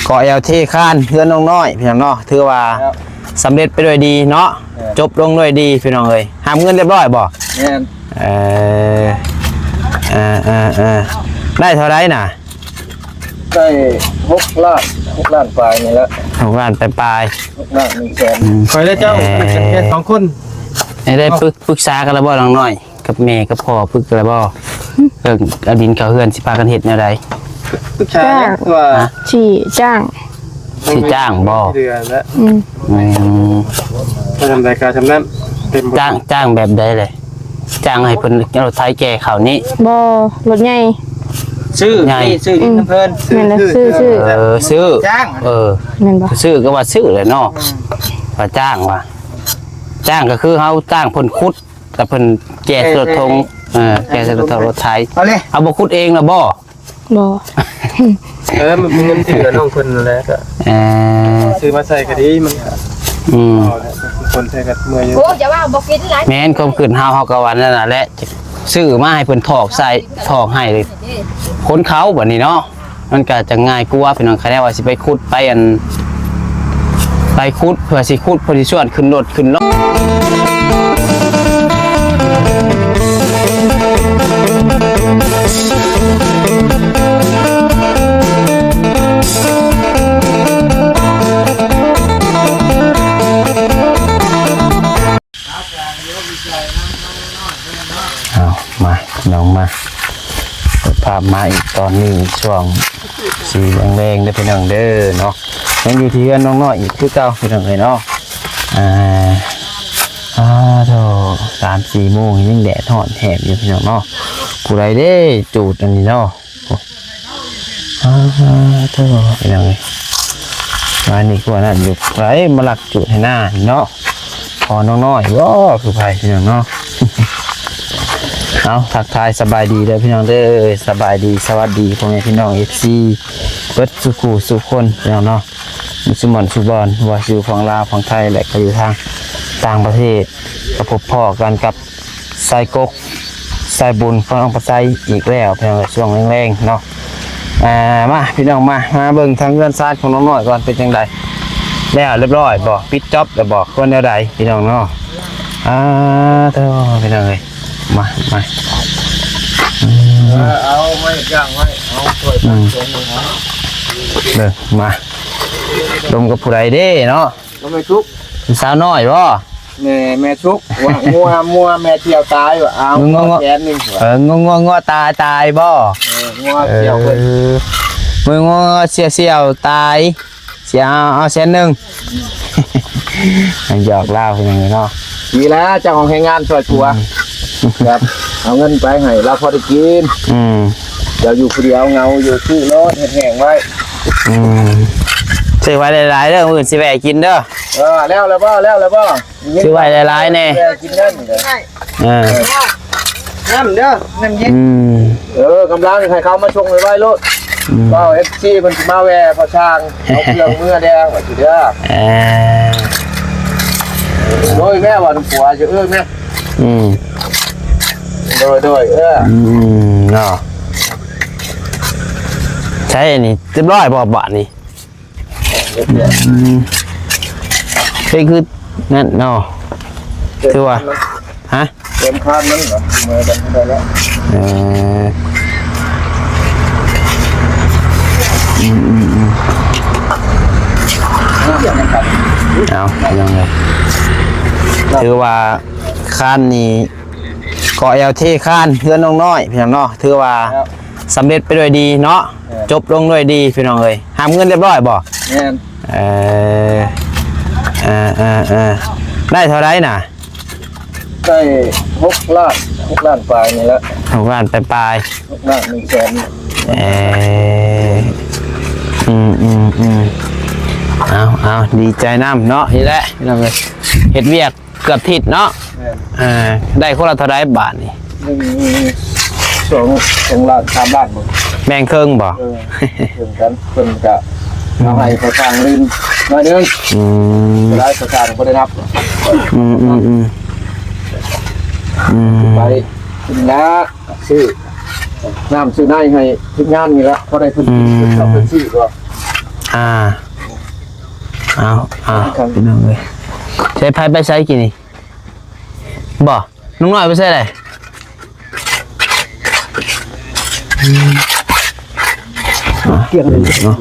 เกาะเอลที่ข้านเพื่อนน้องน้อยพี่น้องเนาะถือว่าสำเร็จไปด้วยดีเนาะจบลงด้วยดีพี่น้องเลยหามเงินเรียบร้อยบ่ได้เท่าไรน่ะได้6 ล้านปลายนี่แล้ว6 ล้านปลาย6 ล้าน100,000คอยได้เจ้าแค่2 คนได้ปรึกษากันแล้วบ่น้องน้อยกับแม่กับพ่อปรึกกันแล้วบ่เอาดินเขาเฮือนสิพากันเฮ็ดแนวใดปรึกษาว่าสิจ้างบ่เดือนแล้วทำรายการทำนั้นจ้างแบบใดเลยจ้างให้เพิ่นรถไถแก่เขานี้บ่รถใหญ่ซื้อเพิ่นซื้อจ้างแม่นบ่ซื้อก็ว่าซื้อเลยเนาะว่าจ้างก็คือเฮาจ้างเพิ่นขุดกับเพิ่นแก่รถทงแก่รถไถเอาบ่ขุดเองล่ะบ่มันมีเงินที่เหลือน้องคนแล้วก็ซื้อมาใส่ก็ดีมันคนใส่กับเมื่อยอยู่โอ้อย่าว่าบ่กินหลายแม่นความขึ้นเฮาก็ว่านั่นน่ะแหละซื้อมาให้เพิ่นถอกใส่ถอกให้เลยคนเขาบัดนี้เนาะมันก็จะง่ายกว่าพี่น้องคะแนนว่าสิไปขุดไปขุดเพื่อสิขุดพอดีส่วนขึ้นรถขึ้นรถมาน้องมาเปิดภาพมาอีกตอนนี้ช่วงสีแดงๆได้พี่น้องเด้อเนาะยังอยู่ที่น้องน้อยอีกคือเก่าพี่น้องเลยเนาะโธ่3-4 โมงยังแดดหอนแหบอยู่พี่น้องเนาะผู้ใดได้จูดอันนี้เนาะโธ่พี่น้องเลยมานี่กว่านั่นอยู่ไรมาหลักจูดให้หน้าเนาะพอน้องน้อยว้าคือไผ่พี่น้องเนาะเอาทักทายสบายดีเลยพี่น้องเด้อสบายดีสวัสดีพ่อแม่พี่น้องFCเบิดสุขุสุคนพี่น้องเนาะมุสลิมสุบอนว่าอยู่ฝั่งลาวฝั่งไทยและก็อยู่ทางต่างประเทศก็พบพ่อกันกับไซกกไซบุญฝั่งประไซอีกแล้วพี่น้องช่วงแรงๆเนาะมาพี่น้องมาเบิ่งทางเงินซาดของน้องน้อยก่อนเป็นจังไดแล้วเรียบร้อยบ่ปิดจ็อบแล้วบ่คนแนวใดพี่น้องเนาะเท่าพี่น้องเอ้ยมาเอาไว้ย่างไว้เอาถ้วยตั้งตรงเด้อมาลมกับผู้ใดเด้เนาะก็ไม่ทุกสาวน้อยบ่แม่ทุกว่ามัวแม่เที่ยวตายว่าเอาแขนนึงงอตายบ่งัวเที่ยวเพิ่นมืองอเสียวตายเสียเอาแสนนึงหยอกเล่าเพิ่นจังได๋เนาะดีแล้วเจ้าของแรงงานช่วยตัวครับเอาเงินไปให้เราพอได้กินเดี๋ยวอยู่คนเดียวเงาอยู่ที่รถแห้งไว้ซื้อไว้หลายๆเด้อมื้อสิแวะกินเด้อแล้วซื้อไว้หลายๆแน่กินนั่นน้ำเด้อน้ำเย็นกำลังให้เขามาชงไว้รถก็FCมันมาแวะพอช่างเอาเครื่องมือแดงไว้ทีเด้อโดยแม่ว่าผัวจะแม่โดยเนาะใช่นี่เรียบร้อยบาทนี่คือนั่นเนาะคือว่าฮะเต็มคานนั่นเหรอมือกันได้แล้วเอายังไงคือว่าคานนี่เกาะเอลที่ข้านเพื่อนน้องน้อยพี่น้องเนาะถือว่าสำเร็จไปด้วยดีเนาะจบลงด้วยดีพี่น้องเลยหามเงินเรียบร้อยบ่ได้เท่าไรน่ะได้6 ล้านปลายนี่แล้ว6 ล้านปลาย6 ล้าน100,000เอาดีใจน้ำเนาะนี่แหละพี่น้องเลยเฮ็ดเวียกเกือบทิศเนาะได้คนละเท่าไรบาทนี่2 ล้าน 3 ล้านแบ่งครึ่งบ่ครึ่งกันเพิ่นก็เอาให้เขาทางริมหน่อยนึงได้ประชาชนบ่ได้รับไปกินน้ำซื้อน้ำซื้อในให้ทุกงานนี่ละพอได้พื้นที่ก็ เอาพี่น้องเลยใช้ไพ่ไปใช้กี่นี่บ่น้องน้อยไปใช้อะไรเกี่ยงเลยเนาะ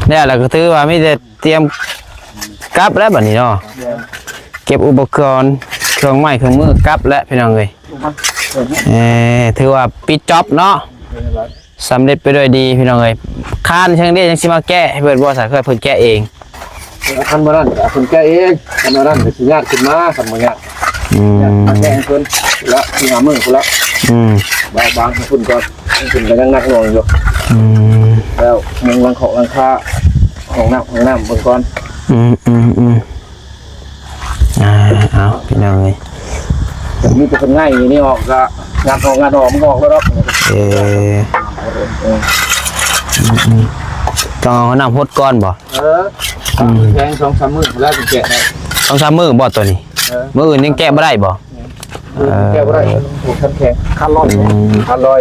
เนี่ยเราก็ถือว่าไม่ได้เตรียมกลับแล้วแบบนี้เนาะเก็บอุปกรณ์เครื่องไม้เครื่องมือกลับแล้วพี่น้องเลยถือว่าปิดจ็อบเนาะสำเร็จไปด้วยดีพี่น้องเลยคานช่างได้ยังสิมาแก้ให้เปิดบริษัทเพื่อเพิ่นแก้เองคันมานั่นคุณแก้เองคันมานั่นสิญาติขึ้นมาคันมาเนี่ยแก้เพิ่นแล้วที่หามือคุณละบางคุณก็คุณก็ยังนักหน่วงอยู่แล้วมึงลังของลังค่าของน้ำเบิ่งก่อนเอาพี่น้องเลยมีแต่คนง่ายอย่างนี้ออกก็งานออกมันออกแล้วต้องเอาน้ำพดก้อนบ่แข็ง2-3 มื้อแล้วจะแกะได้2-3 มื้อบ่ตัวนี้มื้ออื่นยังแกะบ่ได้บ่แกะบ่ได้ถูกแข็งคันลอย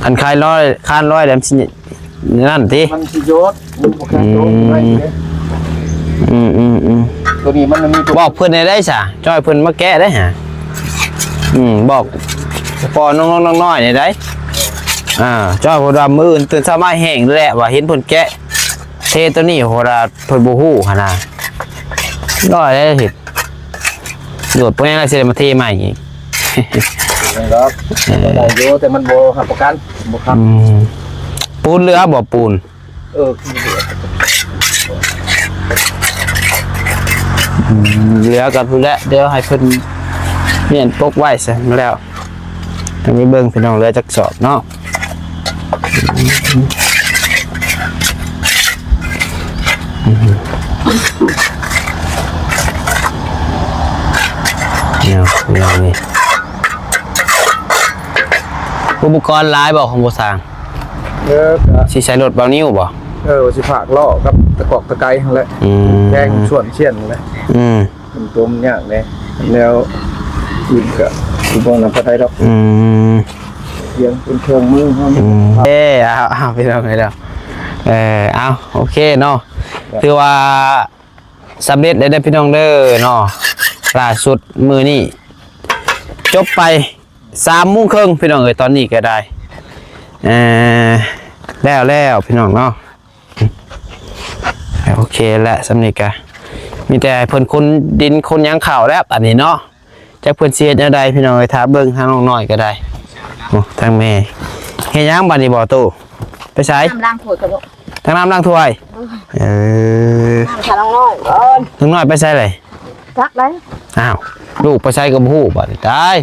คันคายร้อยคานร้อยแล้วสินั่นติมันสิโยดมันบ่แข็งโยดได้ตัวนี้มันมีบอกเพิ่นได้ซะจ้อยเพิ่นมาแกะได้ฮะบอกพอน้องๆน้อยๆนี่ได้จ้อยพอดำมื้ออื่นตื่นเช้ามาแห้งแหละว่าเห็นเพิ่นแกะเทตัวนี้โหราเพิ่นบ่ฮู้หั่นน่ะน้อยได้เฮ็ดโดดไปยังไงสิมาเทใหม่อีกครับได้อยู่แต่มันบ่หักประกันบ่ครับปูนเรือบ่ปูนเหลือกับพุ่นแล้วเดี๋ยวให้เพิ่นเมียนปกไว้ซะแล้วทางนี้เบิ่งพี่น้องเหลือจักสอบเนาะนี่อุปกรณ์หลายบ่ของบ่สร้างสิใช้รถเบานิ้วบ่สิผากล้อครับตะกอกตะไกนั่นแหละแข้งส่วนเชี่ยนเลยเป็นตัวมันยากเลยแล้วยืนกับอุปกรณ์นำพระไทยดอกยังเป็นเครื่องมือเอาไปแล้วเอาโอเคเนาะคือว่าสำเร็จได้พี่น้องเด้อเนาะล่าสุดมือนี่จบไป3 โมงครึ่งพี่น้องตอนนี้ก็ได้แล้วพี่น้องเนาะโอเคแล้วสำนึกกันมีแต่เพิ่นคนดินคนยังข่าวแล้วอันนี้เนาะจากเพิ่นเสียจะได้พี่น้องท้าเบิ้งทางน้องน้อยก็ได้โอ้ทางแม่เฮียยังบันนี้บ่อตู้ไปใช้น้ำล้างถ้วยกระโดดทางน้ำล้างถ้วยน้ำน้อยน้องน้อยไปใช้เลยรักเลยอ้าวลูกไปใช้กับผู้บ่ได้ตาย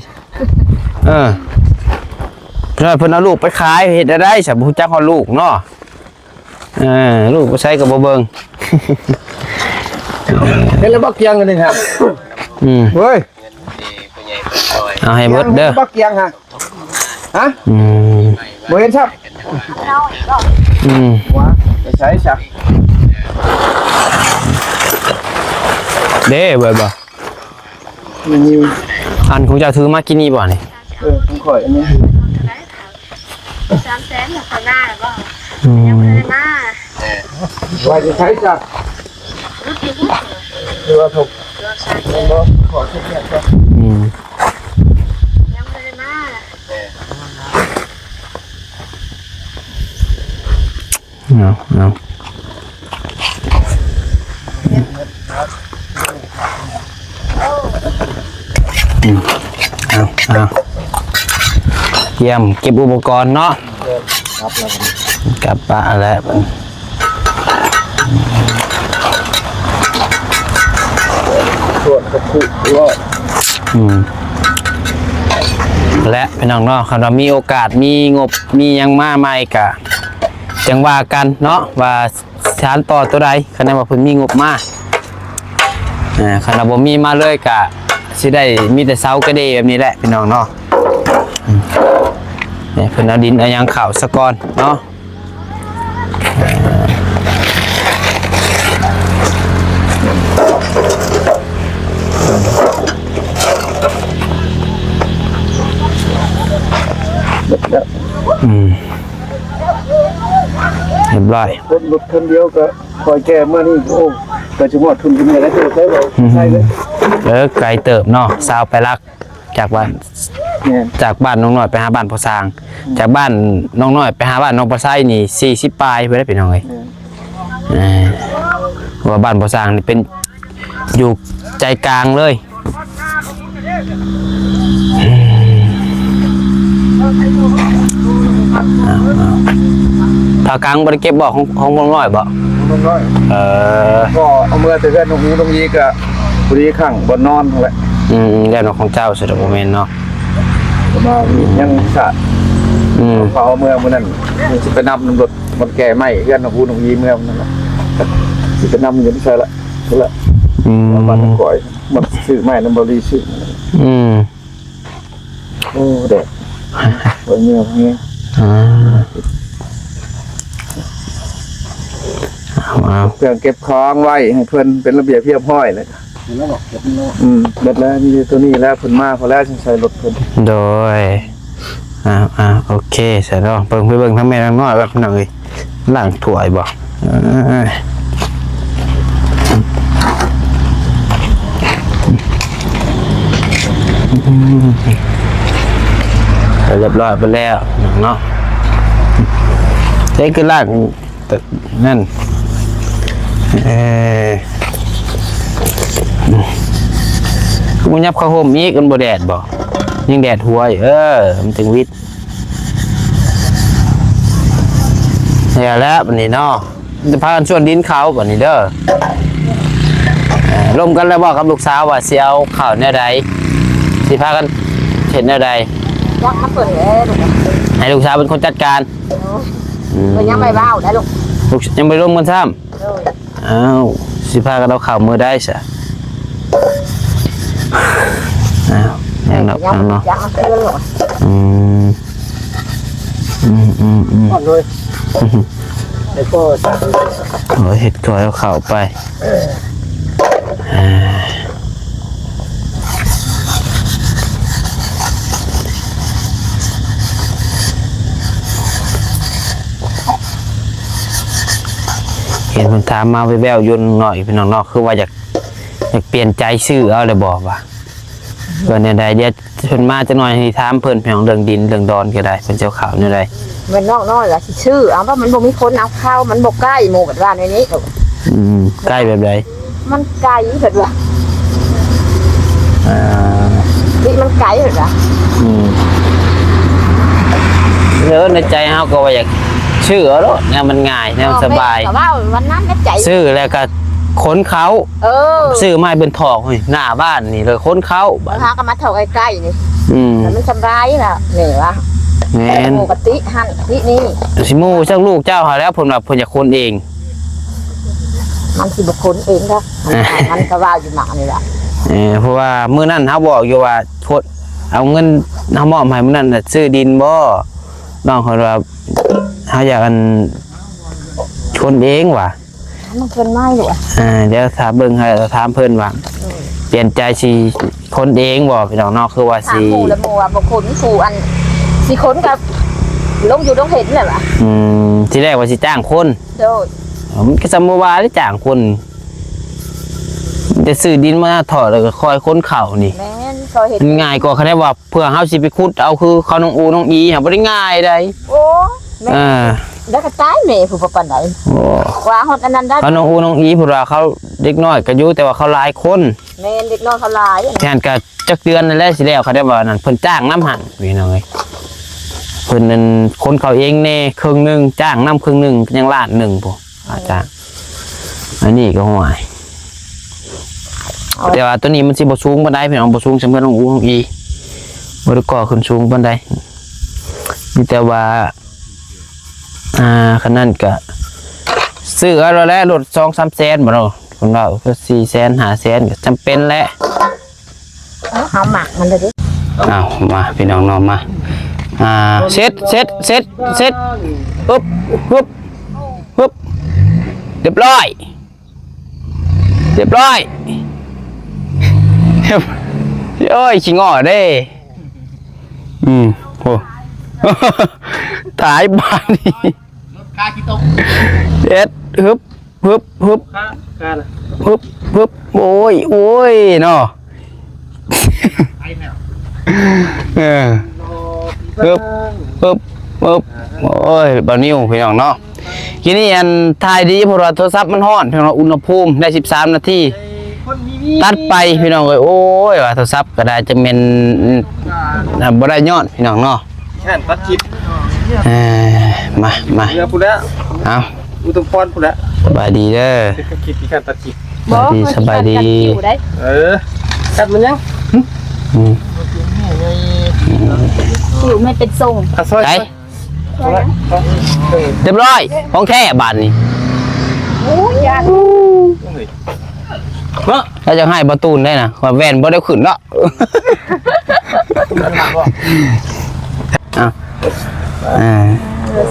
เพิ่นเอาลูกไปขายเฮ็ดได้ฉันบ่รู้จักฮอดลูกเนาะลูกไปใช้กับบ่เบิ่งเห็นแล้วบักเกียงกันนี่ครับเฮ้ยเอาให้เบิดเด้อบักเกียงฮะบ่เห็นครับว้าไปใช้ซะเด้เบิดบ่มีอันของเจ้าถือมากินนี่บ่นี่ผมข่อยอันนี้300,000น่ะข้างหน้าบ่ยังบ่ได้มาว่าจะใช้ซะหรือว่าถูกบ่ขอเช็คเนี่ยครับยังบ่ได้มาเอาเยี่ยมเก็บอุปกรณ์เนาะกลับบ้านแล้วส่วนกระปุกรอดและพี่น้องเนาะครับเรามีโอกาสมีงบมียังมาใหม่กะจังว่ากันเนาะว่าชานต่อตัวใดขณะว่าเพิ่นมีงบมาขณะบ่มีมาเลยกะสิได้มีแต่เสากระเดแบบนี้แหละพี่น้องเนาะเนี่ยเพิ่นเอาดินเอายางข่าวสะก่อนเนาะ รียบร้อย คนรถคนเดียวก็คอยแก้เมื่อนี่โอ้ก็จะหมดทุนกันแล้วเจอใช่บ่ใช่เลย ไกลเติบเนาะซาวไปลักจากบ้าน เนี่ย จากบ้านน้องน้อยไปหาบ้านพ่อสร้างจากบ้านน้องน้อยไปหาบ้านน้องพ่อไส้นี่40ปลายไปได้พี่น้องเอ้ยว่าบ้านพ่อสร้างนี่เป็นอยู่ใจกลางเลยถ้ากลางบ่ได้เก็บบ่ของน้องน้อยบ่ น้อยก็เอาเมื่อแต่เพื่อนตรงนี้ตรงนี้ก็พอดีข้างบนนอนนั่นแหละ แล้วน้องของเจ้าสุดโมเมนต์เนาะ มายังสะเขาเมื่อนั้นจะไปนำรถมันแก่ไหมเพื่อนตรงนี้เมื่อนั่นแหละจะไปนำอยู่ไม่ใช่ละนั่นแหละบ้านก่อยมันซื้อใหม่น้ำบริสุทธิ์โอ้เด็กวันนี้วันนี้เพื่อนเก็บของไว้ให้เพื่อนเป็นระเบียบเรียบร้อยเลยเด็ดแล้วนี่ตัวนี้แล้วผลมาพอแล้วฉันใช้รถเพื่อนโดยโอเคเสร็จแล้วเบิ่งไปเบิ่งทั้งแม่ทั้งน้อยแบบหน่อยล่างถ้วยบ่เรียบร้อยไปแล้วเนาะเจ๊คือล่างนั่นกูยับข้าวโฮมอีกกันบ่แดดบ่ยังแดดหัวอยู่มันถึงวิทย์เนี่ยแล้ววันนี้เนาะจะพากันชวนดินเขาวันนี้เด้อร่วมกันแล้วบอกกับลูกสาวว่าเสียเอาข่าวแนวใดสิพากันเห็นแนวใด ยักษ์มาเปิดเลย ให้ลูกสาวเป็นคนจัดการ เปิดยังไม่เบาได้ลูก ลูกยังไม่ร่วมกันซ้ำอ้าวสิพากันเอาข่าวมือได้ซะอ้าวยังเนาะเนาะ ยักษ์มาเปิดเลยก่อนเลยแล้วก็ โอ้ยเห็ดก่อยเอาข่าวไปเห็นคนถามมาแววๆยนหน่อยพี่น้องนอกคือว่าอยากเปลี่ยนใจชื่อเอาเลยบอกว่าเพื่อนเนี่ยใดเดี๋ยวเพิ่นมาจะหน่อยให้ถามเพิ่นพี่น้องเรื่องดินเรื่องดอนก็ได้เพิ่นเจ้าข่าวเนี่ยใด มันนอกน้อยละชื่อเอาว่ามันบ่มีคนเอาเข้ามันบ่ใกล้หมู่แบบว่าในนี้ ใกล้แบบใด มันไกลแบบว่าที่มันไกลแบบว่าเนื้อในใจเฮาก็ว่าอยากชื่อเอาโลดเนี่ยมันง่ายเนี่ยสบาย แต่ว่าวันนั้นได้ใจ ชื่อแล้วก็ค้นเขาชื่อไม้เป็นถอกหน้าบ้านนี่เลยค้นเขาบ้าน พากันมาเท่าใกล้ๆนี่มันสบายล่ะนี่วะ แม่น ปกติหั่นที่นี่ สิมูจักลูกเจ้าหาแล้วผมแบบผมอยากคนเอง มันสิบุคคลเองก็มันก็ว่าอยู่หนักนี่แหละ เพราะว่ามื้อนั้นเขาบอกอยู่ว่าโพดเอาเงินเฮามอบให้มื้อนั้นซื้อดินบ่น้องเขาว่าเฮาอยากกันคนเองว่ะ มันเป็นไม้หรอเดี๋ยวถามเบิ่งให้ถามเพิ่นว่าเปลี่ยนใจสิคนเองบ่พี่น้องเนาะคือว่าสิหมู่ละหมู่บุคคลผู้อันสิคนกับลงอยู่ต้องเห็นแหละว่ะที่แรกว่าสิจ้างคนโดยมันก็สมมุติว่าได้จ้างคนจะซื้อดินมาถอดแล้วก็คอยค้นเข่านี่แม่นก็เห็นง่ายกว่าเขาได้ว่าเพื่อเฮาสิไปขุดเอาคือเขาน้องอูน้องอีหาบ่ได้ง่ายได้โอ้แม่แล้วก็ตายแม่ผู้ปานใดว่าฮอดอันนั้นได้เขาน้องอูน้องอีพุ่นว่าเขาเด็กน้อยก็อยู่แต่ว่าเขาหลายคนแม่เด็กน้อยเขาหลายแทนก็จักเดือนนั่นแหละสิแล้วเขาได้ว่านั่นเพิ่นจ้างน้ำหั่นพี่น้องเอ้ยเพิ่นนั่นคนเขาเองแน่ครึ่งนึงจ้างน้ำครึ่งนึงยังล้านนึงพุ่นอาจารย์อันนี้ก็ห่วยแต่ว่าตัวนี้มันสิบ่สูงปานใดพี่น้องบ่สูงสำหรับน้องอูน้องอีบ่ได้ก่อขึ้นสูงปานใดมีแต่ว่าขนาดก็ซื้อเอาแล้วรถ 2-3 แสนบ่เนาะคนเราก็4 แสน 5 แสนก็จำเป็นแหละเฮาหมักมันเลยดิอ้าวมาพี่น้องเนาะมาเสร็จปึ๊บเรียบร้อยโอ้ยชิงอ่อเด้โอ้ถ่ายบ้านนี่ กากี่ตก เอ็ดฮึบฮึบฮึบ กาน่ะ ฮึบฮึบโอ้ยโอ้ยเนาะ ไอ้แมว เออฮึบฮึบฮึบโอ้ยบ่าวนิ้วพี่น้องเนาะทีนี้อันถ่ายดีเพราะว่าโทรศัพท์มันร้อนพี่น้องอุณหภูมิได้13นาทีตัดไปพี่น้องเอ้ยโอ้ยว่าโทรศัพท์ก็ได้จะเป็นบ่ได้ยอดพี่น้องเนาะ แค่ตัดคลิป เอ้ยมา เรือพูดแล้ว เอา อุตมพรพูดแล้ว สบายดีเด้อ เป็นคลิปที่แค่ตัดคลิป สบายดี กัดมันยัง อืม ผิวไม่เป็นทรง ซอย ไปเรียบร้อยของแท้บาทนี่ โอ้ยยาก เนาะถ้าจะให้ประตูนได้นะว่าแวนบ่ได้ขึ้นเนาะ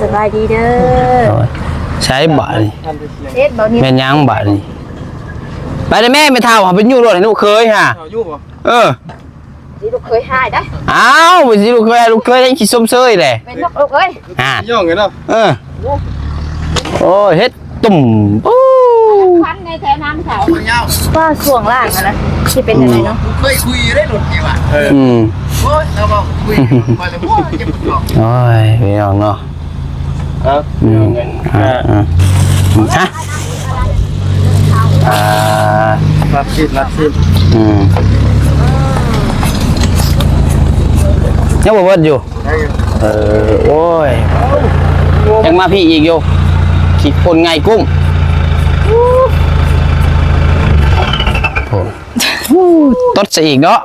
สบายดีเด้อ ใช้บาทนี่ เอ็ดเบานี้ แม่นยังบาทนี่ไปเลยแม่ไม่เท่าเป็นอยู่รถให้ลูกเคยฮะ เอาอยู่บ่ เออ ที่ลูกเคยให้ได้ อ้าวไปสิลูกเคยยังขี้ส้มเซยเลย เป็นนกลูกเอ้ย ย่องไงเนาะ เออโอ้ยเฮ็ดตุ่มโอ้ ควันในแถวน้ำเขาว่าช่วงล่างนะที่เป็นยังไงเนาะ เคยคุยได้หลุดกี่วะ อืม โอ้ยเราบอกคุยไปเลยโอ้ยจะบอก โอ้ยพี่น้องเนาะ ครับ อืมฮะรับชิด อืมยังบ่เบิดอยู่โอ้ยยังมาพี่อีกอยู่ขี้คนไงกุ้งตดซะอีกเนาะ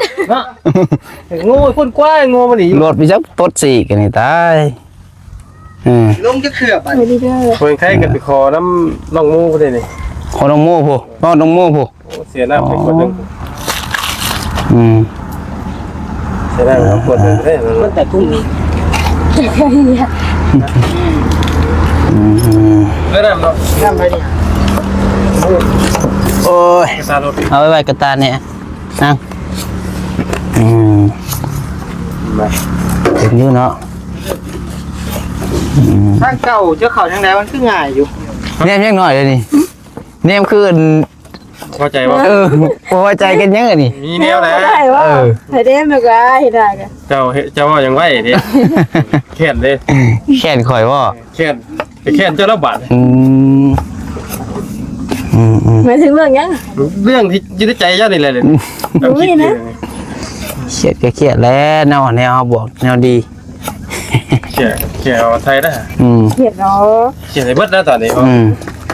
งูคนกว้างงูมันหนี รถไปจักตดซะอีกนี่ตายลงจะเขือบอ่ะ สวัสดีเด้อ คนไข้กันไปคอน้ำน้องงูคนนี้ ขอน้องโม่ผู้น้องโม่ผู้ เสียน้ำไปคนนึง อืม เสียน้ำคนนึงได้มันแต่กุ้งไม่ได้หรอกน้ำไปดิ โอ้ย ตารถ เอาไว้กระตาเนี่ยนั่งถึงอยู่เนาะ ทางเก่าเจ้าเขาทางไหนมันคือง่ายอยู่ เนี่ยยังหน่อยเลยนี่เนี่ยคือ พอใจว่า พอใจกันยังไงนี่ มีแนวไหน ได้ว่าให้ได้มาก็ให้ได้กัน เจ้าว่ายังไหวดิแค้นเลย แค่นข่อยว่า แค้นเจ้าละบาท หมายถึงเรื่องยัง เรื่องที่ยึดใจเจ้านี่เลย เครียดก็เครียดแล้วแนวเขาบอกแนวดี เขี่ยเอาไทยได้ เขียดเนาะ เขี่ยในเบิดแล้วตอนนี้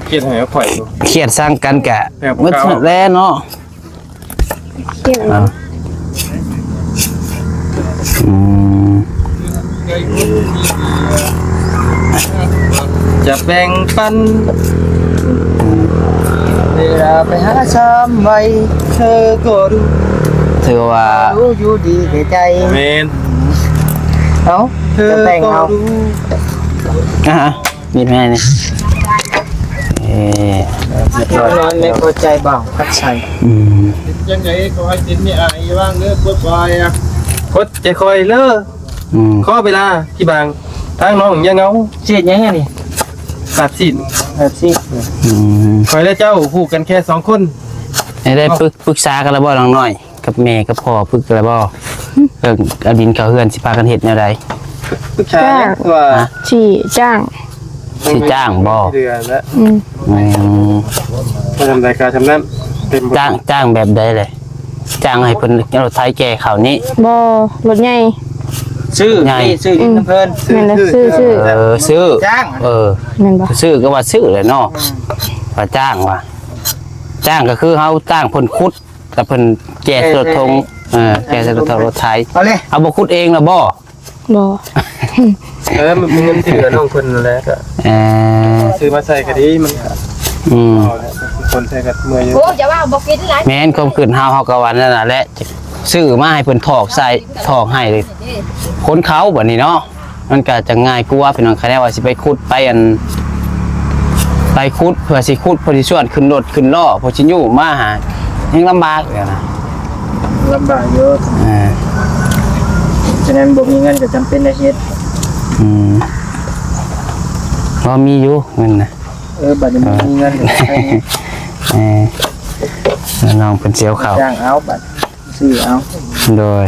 เขี่ยให้ข่อยอยู่ เครียดสร้างกันกะเมื่อแล้วเนาะ เขียดเนาะ จะแบ่งปันเวลาไปหาชามใหม่เธอก็รู้ ถือว่า รู้อยู่ดีแก่ใจ เมน เอ้า เธอ จะแต่ง ก็ เอา รู้ นี่แม่นี่ นอนไม่พอใจเบาคัดใส่ ยังไงขอให้สินมีอะไรบ้างเนื้อปวดปลายอ่ะคดจะคอยเลิกข้อเวลาที่บางทางน้องยังเงา เจ็ดยังไงนี่ ตัดสิน แบบสิ คอยและเจ้าผูกกันแค่2 คน ได้ปรึกษากันแล้วบ่น้องน้อยกับแม่กับพ่อปรึกกันแล้วบ่อดินเขาเฮือนสิพากันเฮ็ดแนวใด ผู้ชายตัว ฉี่จ้าง สิจ้างบ่ เดือนแล้ว มาทำรายการทำนั้นเต็ม จ้างแบบใดเลยจ้างให้เพิ่นรถไถแก่เขานี้ บ่รถใหญ่ ซื้อนี่ซื้อกินน้ำเพลิน นั่นแหละซื้อ ซื้อ จ้าง นั่นบ่ ซื้อก็ว่าซื้อเลยเนาะว่าจ้างว่าจ้างก็คือเฮาจ้างเพิ่นขุดแต่เพิ่นแก่รถทงแก่รถไถ เอาเลย เอาบ่ขุดเองล่ะบ่ บ่ มันเป็นเงินที่เหลือน้องคนแล้วก็ ซื้อมาใส่กะดีมันคนใส่กับเมื่อยเยอะ โอ้จะว่าบ่กินหลาย แม่นความขึ้นเฮาก็ว่านั่นน่ะแหละซื้อมาให้เพิ่นถอกใส่ถอกให้เลยคนเขาบัดนี้เนาะมันก็จะง่ายกว่าพี่น้องคะแนนว่าสิไปขุดไปขุดเพื่อสิขุดเพื่อสิชวนขึ้นรถขึ้นล้อเพื่อสิอยู่มาหายังลำบากเลยนะ ลำบากเยอะฉะนั้นบ่มีเงินก็จำเป็นได้เฮ็ด พอมีอยู่เงินนะ บัดนี้มีเงินน้องเป็นเสียวเขา จ้างเอาบัดซื้อเอา โดย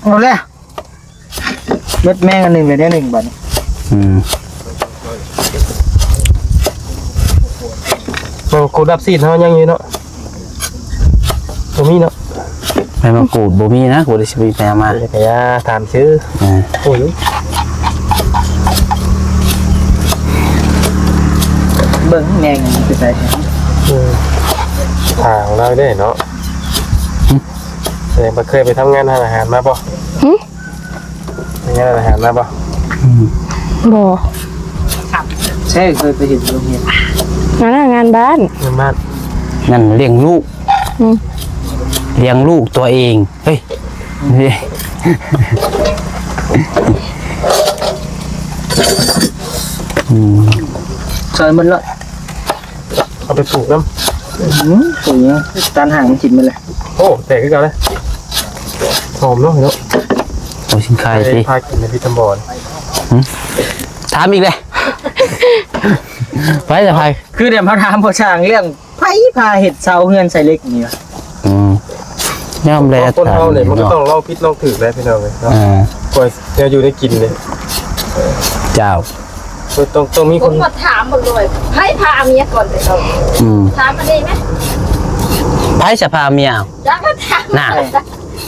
เอาเลยเม็ดแม่งอันหนึ่งเลยเนี่ย1 บาท กูดับซีดเฮายังอยู่เนาะบ่มีเนาะ ไปมากูดบ่มีนะกูได้สิไปเอามา กะยาถามชื่อโอ้ย เบิ่งแม่งไปใส่ ทางเราได้เนาะแสดงว่าเคยไปทำงานอาหารมาป่ะทำงานอาหารมาป่ะ บ่ ใช่เคยไปเห็นโรงเรียน งานบ้าน เงินบ้าน นั่นเลี้ยงลูกเลี้ยงลูกตัวเองเฮ้ยนี่ ซอยมันละ เอาไปปลูกน้ ปุ๋ยตันห่างมันจิตมันเลย ำโอ้แตกขึ้นกันเลยหอมเนาะเนาะ โอ้ชิงไข่สิ พากินในพิธบอล ถามอีกเลยไปจะไป คือเดี๋ยวเขาถามพ่อช่างเรื่องไผพาเห็ดเสาเฮือนใส่เล็กนี่วะ ย่อมเลย ต้นเฮาเนี่ยมันก็ต้องเล่าพิษเล่าถือแล้วพี่น้องเลยเนาะคอยเนี่ยอยู่ได้กินเลย เจ้า ต้องมี ผ ค ม น มาถามบ่เลยให้พาเมียก่อนเลยเอาถามมาได้ไหม ไพ่จะพาเมีย จักก็ถาม น่ะ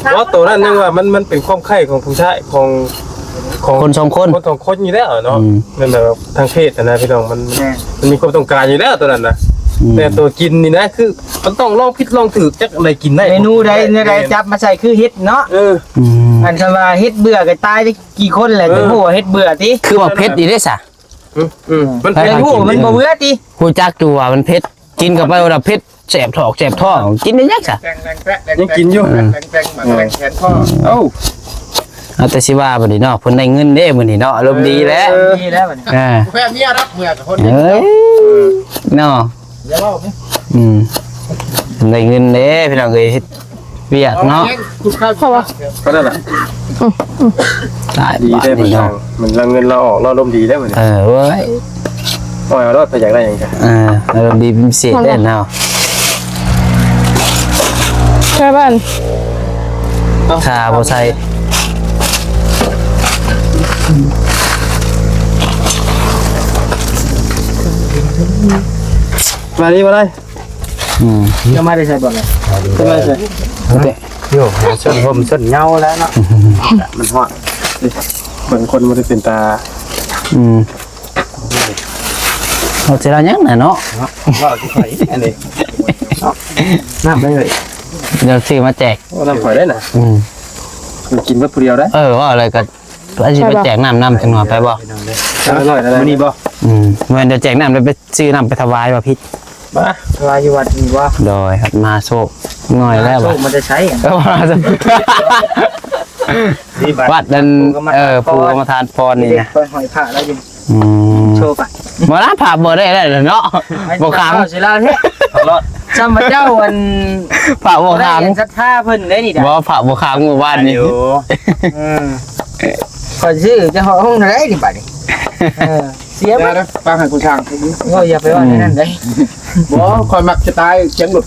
เพราะตัวนั้นนึงว่ามันเป็นความไข่ของผู้ชายของ คนสองคน คนสองคนอยู่แล้วเนาะนั่นแหละทางเพศนะพี่น้องมันมีความต้องการอยู่แล้วตัวนั้นนะแต่ตัวกินนี่นะคือมันต้องลองพิษลองถือจักอะไรกินได้ เมนูใดจับมาใส่คือเฮ็ดเนาะอันคำว่าเฮ็ดเบื่อก็ตายได้กี่คนแหละจะพูดว่าเฮ็ดเบื่อติ คือว่าเพชรดีได้สะ มัน จะพูดมันบ่เบื่อติ กูจักจูว่ามันเพชรกินกับไปว่าเพชรแสบท้องกินได้ยักสะ ยังกินอยู่ เอ้าเอาแต่สิว่าบัดนี้เนาะเพิ่นได้เงินเด้มื้อนี้เนาะอารมณ์ดีแล้ว ดีแล้วบัดนี้ แม่เมียรับเมื่อกับคน เอ้ยเนาะ อย่าเล่าไหม ได้เงินเด้พี่น้องเอ้ยเฮ็ดเวียกเนาะ คุณข้าวเพราะว่า ก็นั่นแหละ ตาย ดี บาด ได้เหมือน นี้ กัน เนาะ มันเราเงินเราออกเราลมณ์ดีได้เหมือน เว้ย อ๋อรอดไปอยากได้ยังไง อารมณ์ดีเป็นพิเศษได้เนาะ ใช่บ้าน ค่าบ่ใส่ มาดีมาได้ จะมาได้ใส่บ่เลยจะมาใส่ โย่ชนผมชนเงาแล้วเนาะมันฮอดบางคนมันจะเป็นตา เอาสิเรายังน่ะเนาะ ว่าที่ไผอันนี้น้ำได้เลย เดี๋ยวซื้อมาแจก น้ำข่อยได้น่ะกินว่าผู้เดียวได้ ว่าอะไรก็อันสิไปแจกน้ำจังหน่อยไปบ่ อร่อยนะมื้อนี้บ่ เมื่อเดี๋ยวแจกน้ำแล้วไปซื้อน้ำไปถวายว่าพิษ บ้า ลายอยู่วัดนี่ว่า โดยครับมาโชคหน่อยแล้ว โช บ่ คมันจะใช้อ่ะ มาวัดนั้นปู่กรรมฐานพรนี่นะ ไปหอยผ้าแล้วยินโชว์ไป บ่รับผ่าบ่ได้แล้วเนาะบ่ค้าง สิลาเฮ้รอดจำมาเจ้าวัน ผ่าบ่ค้าง ศรัทธาเพิ่นได้นี่ บ่ผ่าบ่ค้างเมื่อวานนี้ ก่อนซื้อจะห้องไหนดิบัดนี้เสีย เดี๋ มั้ ยวย นะฟังให้กูช่าง ก็อย่าไปว่านั่นได้ บ่คอยมักจะตายเสียงหลุด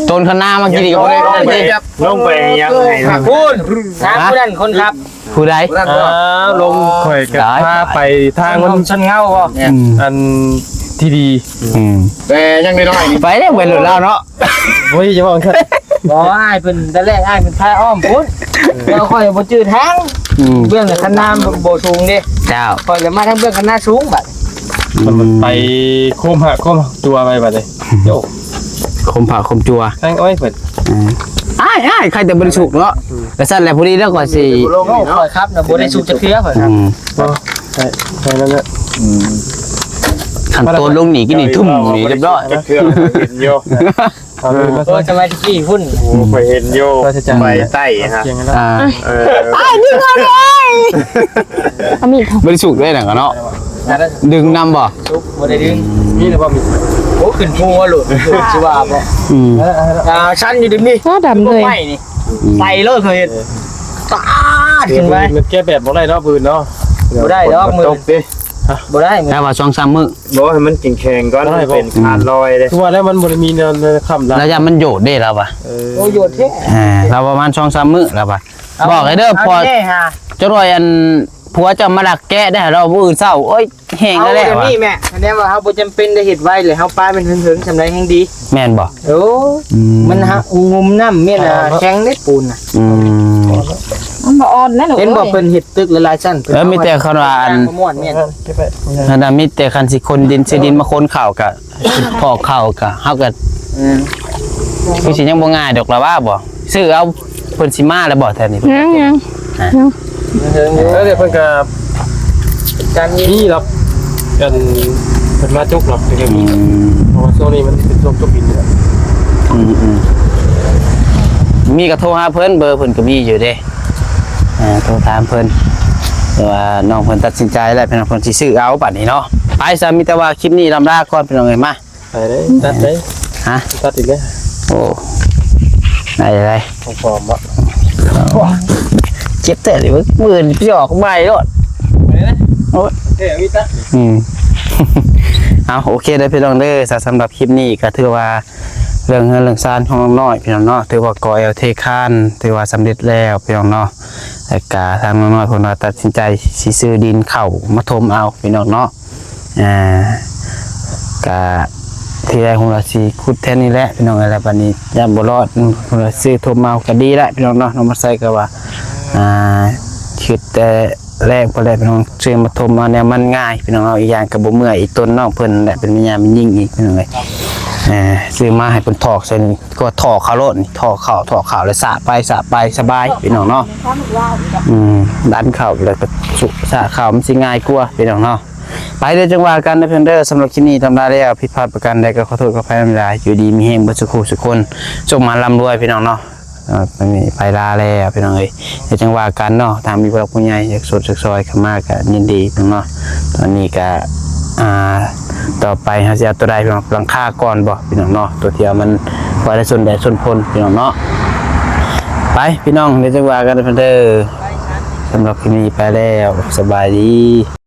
ต้นข้างหน้าเมื่อกี้นี่ก็บ่ได้ ลงไปยังไง พูดน้ำผู้นั้นคนครับ ผู้ใด ลงข่อยกับพาไปทาง ค มัน นชนเงาบ่ อันที่ดี แต่ยังน้อยๆนี่ ไปได้ไปหลุดแล้วเนาะ เฮ้ยจะบอกกัน บ่อ้ายเพิ่นแต่แรกอ้ายเพิ่นพาอ้อมพุ่นแล้วค่อยบ่จืดทางเบื้องคันน้ำบ่สูงเด้ เจ้า ค่อยจะมาทางเบื้องคันน้าสูงบัด มันไปโคมหักโคมตัวไปบัดนี้โย คมผ่าคมจัว แทงอ้อยเปิด อ้ายใครแต่บริสุทธิ์เนาะแต่สั่นแหละพอดีแล้วก่อนสิ โอ้ค่อยครับน่ะบ่ได้สูงจะเทื่อค่อยครับ ใช่นั่นแหละ ขันตัวลงหนีกินนี่ทุ่มหนีเรียบร้อย เครื่องเห็นโย โอ้สมัยที่พุ่น โอ้ไปเห็นโยไปใต้ฮะ ดึงเอาเลย เอามีด บริสุทธิ์ด้วยนะเนาะดึงนำบ่ ซุปบ่ได้ดึง นี่นะว่ามี โอ้ขึ้นภูหลุดสิว่าบ่ชั้นอยู่ดึงนี่ ก็ดำเลย ไม่นี่ใส่เลยเคยเห็นตาดขึ้นไป มันแก้แบบบ่ได้เนาะปืนเนาะ บ่ได้ดอกมือ ตกดิ บ่ได้มือ แต่ว่า2-3มื้อ บ่ให้มันแข็งๆก่อนมันเป็นขาดลอยเลย คือว่าแล้วมันบ่ได้มีในคำละ แล้วยามมันโยดเด้แล้วว่ะ โอ้โยดแท้ เราประมาณ2-3มื้อแล้วว่ะบอกให้เด้อพอ าแน่ฮะ จรอยอันผัวจะมาลักแกะได้เราบ่อื่นเศร้าโอ้ยแห้ง เอา แล้วแหละ เดี๋ยว ว่ะ นี้แม่อันนี้ว่าเฮาบ่จำเป็นได้เฮ็ดไว้เลยเฮาปลาเป็นถึงๆสำไรแห่งดี แม่นบ่ โอ้มันฮะงุมน้ำเมียน่ะแข็งได้ปูนน่ะ อืม มันบ่อ่อนนะลูก เห็นบ่เพิ่นเฮ็ดตึกหลายๆชั้น แล้วมีแต่เขาว่าอัน ม่วนเมียน นั่นน่ะมีแต่คันสิคนดินสิดินมาคนข้าวกะพอกข้าวกะเฮาก็คือสิยังบ่ง่ายดอกละว่าบ่ซื้อเอาเพิ่นสิมาแล้วบ่แท้นี่ ยัง แล้วเดี๋ยวเพิ่นก็ การนี้ มีหรอกกันเพิ่นมาจุกหรอกเดี๋ยวมีเพราะว่าช่วงนี้มันเป็นช่วงจุกบินเนี่ย มีก็โทรหาเพิ่นเบอร์เพิ่นก็มีอยู่เด้โทรถามเพิ่นแต่ว่าน้องเพิ่นตัดสินใจแล้วเพิ่นเพิ่นสิซื้อเอาบัดนี้เนาะไปซะมีแต่ว่าคลิปนี้ลำลาก่อนพี่น้องเอ้ยมา ไปเลยตัดเลย ฮะ ตัดอีกเลย โอ้ได้ ของปลอมบ่ เจ็บแต่เลยมือพี่ออกใบรถ เฮ้ยวิตา เอาโอเคได้พี่น้องเด้อสำหรับคลิปนี้ก็ถือว่าเรื่องเงินเรื่องซานของน้องน้อยพี่น้องเนาะถือว่ากอยเอาเทคานถือว่าสำเร็จแล้วพี่น้องเนาะแต่กาทางน้องน้อยคนเราตัดสินใจสิซื้อดินเข่ามาถมเอาพี่น้องเนาะกาที่แรกของเราสิขุดแท่นี้แหละพี่น้องอะไรปานนี้ย่าบ่รอดของเราซื้อถมเอาก็ดีแล้วพี่น้องเนาะน้องมาใส่ก็ว่าคิดแต่แรกพอได้พี่น้องซื้อมาถมมาเนี่ยมันง่ายพี่น้องเอาอีกอย่างกับบ่เมื่อยอีกต้นน้องเพิ่นแหละเป็นวิญญาณมันยิ่งอีกพี่น้องเลยซื้อมาให้เพิ่นถอกใส่นี่ก็ถอกเขาโลดนี่ถอกเขาแล้วสระไปสบายพี่น้องเนาะดันเข่าแล้วก็สุสระเข่ามันสิง่ายกว่าพี่น้องเนาะไปเด้อจังหวะกันนะเพิ่นเด้อสำหรับคลิปนี้ทำได้แล้วผิดพลาดประการใดก็ขอโทษขออภัยนำลาอยู่ดีมีแฮงเบ่สุขสุขคนจงมาร่ำรวยพี่น้องเนาะมันมีไปลาแล้วพี่น้องเอ้ยเดี๋ยวจังหวะกันเนาะทางมีผู้หลักผู้ใหญ่อยากสดสักซอยเข้ามาก็ยินดีพี่น้องเนาะตอนนี้ก็ต่อไปเฮาสิเอาตัวใดพี่น้องหลังคาก่อนบ่พี่น้องเนาะตัวเที่ยวมันพอได้ส่วนแดดส่วนพลพี่น้องเนาะไปพี่น้องเดี๋ยวจังหวะกันเพิ่นเด้อสำหรับคลิปนี้ไปแล้วสบายดี